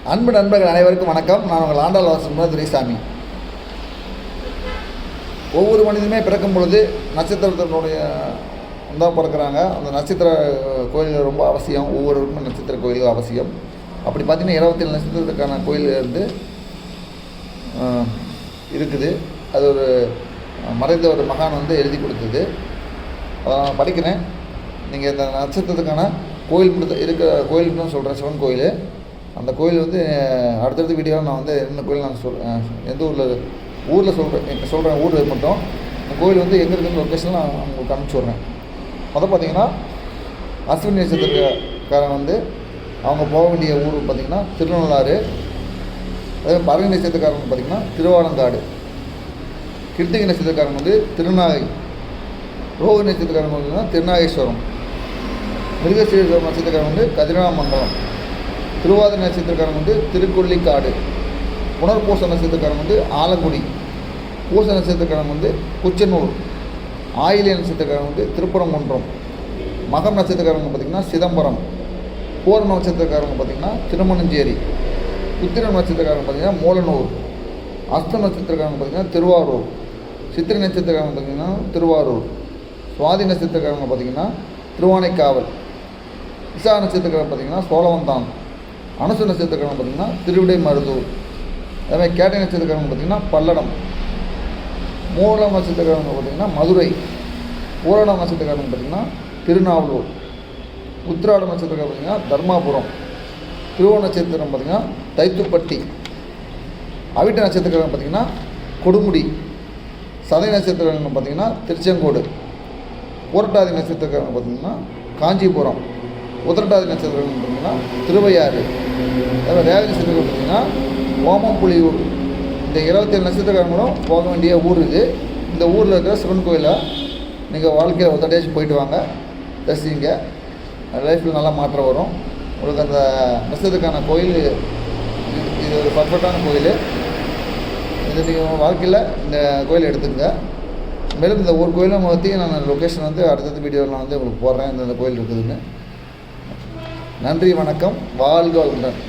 அன்பு நண்பர்கள் அனைவருக்கும் வணக்கம். நான் உங்கள் ஆண்டாள் வாசன் துரைசாமி. ஒவ்வொரு மனிதனுமே பிறக்கும் பொழுது நட்சத்திரத்தினுடைய தான் பிறக்கிறாங்க. அந்த நட்சத்திர கோயில்கள் ரொம்ப அவசியம். ஒவ்வொருவருக்கும் நட்சத்திர கோயில்கள் அவசியம். அப்படி பார்த்திங்கன்னா 27 நட்சத்திரத்துக்கான கோயில் இருந்து இருக்குது. அது ஒரு மறைந்த ஒரு மகான் எழுதி கொடுத்தது. நான் படிக்கிறேன். நீங்கள் இந்த நட்சத்திரத்துக்கான கோயில் இருக்கிற கோயிலுக்கு தான் சொல்கிறேன். சிவன் கோயில். அந்த கோயில் அடுத்தடுத்த வீடியோவில் நான் என்ன கோயில் நான் எந்த ஊரில் சொல்கிறேன் ஊர் மட்டும். இந்த கோயில் எங்கே இருக்குன்னு லொக்கேஷனில் நான் உங்களுக்கு அனுப்பிச்சி விட்றேன். பார்த்தீங்கன்னா அஸ்வினி நட்சத்திரக்காரன் அவங்க போக வேண்டிய ஊர் பார்த்திங்கன்னா திருநள்ளாறு. அதே பரணி நட்சத்திரக்காரன் பார்த்திங்கன்னா திருவாலங்காடு. கிருத்திகை நட்சத்திரக்காரன் திருநாகை. ரோஹி நட்சத்திரக்காரன் பார்த்திங்கன்னா திருநாகேஸ்வரம். மிருகசீரிஷம் நட்சத்திரக்காரன் கதிராமங்கலம். திருவாதிரை நட்சத்திரக்காரன் திருக்கொள்ளிக்காடு. புனர்பூச நட்சத்திரக்காரன் ஆலங்குடி. பூச நட்சத்திரக்காரன் குச்சனூர். ஆயிலிய நட்சத்திரக்காரன் திருப்பரங்குன்றம். மகம் நட்சத்திரக்காரங்க பார்த்திங்கன்னா சிதம்பரம். பூர்ண நட்சத்திரக்காரங்க பார்த்திங்கன்னா திருமணஞ்சேரி. உத்திரம் நட்சத்திரக்காரங்க பார்த்திங்கன்னா மூலனூர். அஸ்த நட்சத்திரக்காரங்க பார்த்திங்கன்னா திருவாரூர். சித்திரை நட்சத்திரக்காரங்க பார்த்திங்கன்னா திருவாரூர். சுவாதி நட்சத்திரக்காரங்க பார்த்திங்கன்னா திருவானைக்காவல். விசா நட்சத்திரக்காரங்க பார்த்திங்கன்னா சோழவந்தான். அனுசு நட்சத்திரக்காரங்க பார்த்திங்கன்னா திருவிடை மருதூர். அதேமாதிரி கேட்டை நட்சத்திரக்காரங்க பார்த்திங்கன்னா பல்லடம். மூலம் நட்சத்திரக்காரங்க பார்த்திங்கன்னா மதுரை. பூரணம் நட்சத்திரக்காரங்க பார்த்திங்கன்னா திருநாவலூர். உத்திராடம் நட்சத்திரக்காரங்க பார்த்திங்கன்னா தர்மாபுரம். திருவோண நட்சத்திரம் பார்த்திங்கன்னா தைத்துப்பட்டி. அவிட்ட நட்சத்திரக்காரங்க பார்த்திங்கன்னா கொடுமுடி. சதய நட்சத்திரக்காரங்க பார்த்திங்கன்னா திருச்செங்கோடு. பூரட்டாதி நட்சத்திரக்காரங்க பார்த்திங்கன்னா காஞ்சிபுரம். உத்திரட்டாதி நட்சத்திரம் பார்த்திங்கன்னா திருவையாறு. அதாவது ரேவதி நட்சத்திரம் பார்த்திங்கன்னா ஓமம்புலியூர். இந்த 27 நட்சத்திரக்காரங்களும் போக வேண்டிய ஊர் இது. இந்த ஊரில் இருக்கிற சிவன் கோயிலை நீங்கள் வாழ்க்கையில் ஒரு தடையாச்சும் போயிட்டு வாங்க, தரிசிங்க. லைஃப்பில் நல்லா மாற்றம் வரும் உங்களுக்கு. அந்த நட்சத்திரக்கான கோயில் இது ஒரு பர்ஃபெக்டான கோயில். இது நீங்கள் வாழ்க்கையில் இந்த கோயிலை எடுத்துங்க. மேலும் இந்த ஒரு கோயிலை பற்றி நான் லொக்கேஷன் அடுத்தடுத்த வீடியோவில் நான் உங்களுக்கு போடுறேன் இந்த கோயில் இருக்குதுன்னு. நன்றி, வணக்கம், வாழ்க வளமுடன்.